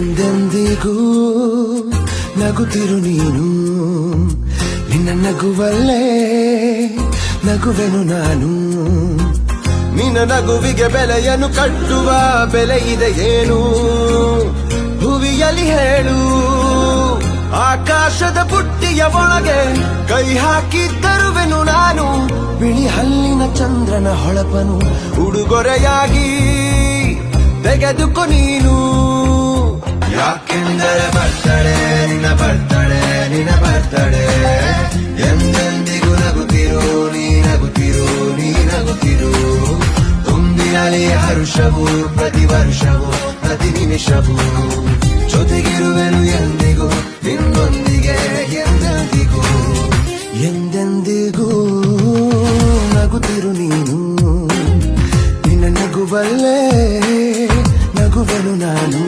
ಎಂದೆಂದಿಗೂ ನಗುತ್ತಿರು ನೀನು, ನಿನ್ನ ನಗುವಲ್ಲೇ ನಗುವೆನು ನಾನು. ನಿನ್ನ ನಗುವಿಗೆ ಬೆಲೆಯನ್ನು ಕಟ್ಟುವ ಬೆಲೆ ಇದೆ ಏನು, ಹುವಿಯಲ್ಲಿ ಹೇಳು. ಆಕಾಶದ ಬುಟ್ಟಿಯ ಒಳಗೆ ಕೈ ಹಾಕಿ ತರುವೆನು ನಾನು, ಬಿಳಿ ಹಲ್ಲಿನ ಚಂದ್ರನ ಹೊಳಪನು ಉಡುಗೊರೆಯಾಗಿ ತೆಗೆದುಕೊ ನೀನು. ಯಾಕೆಂದರೆ ಬರ್ತಡೆ ನಿನ್ನ ಬರ್ತಡೆ, ನಿನ್ನ ಬರ್ತಡೆ. ಎಂದೆಂದಿಗೂ ನಗುತ್ತಿರು ನೀ ನಗುತ್ತಿರು, ನೀ ನಗುತ್ತಿರು. ತುಂಬಿರಲಿ ಹರುಷವು ಪ್ರತಿ ವರ್ಷವೂ ಪ್ರತಿ ನಿಮಿಷವೂ. ಜೊತೆಗಿರುವೆನು ಎಂದಿಗೂ ನಿನ್ನೊಂದಿಗೆ ಎಂದೆಂದಿಗೂ. ಎಂದೆಂದಿಗೂ ನಗುತ್ತಿರು ನೀನು, ನಿನ್ನ ನಗುವಲ್ಲೇ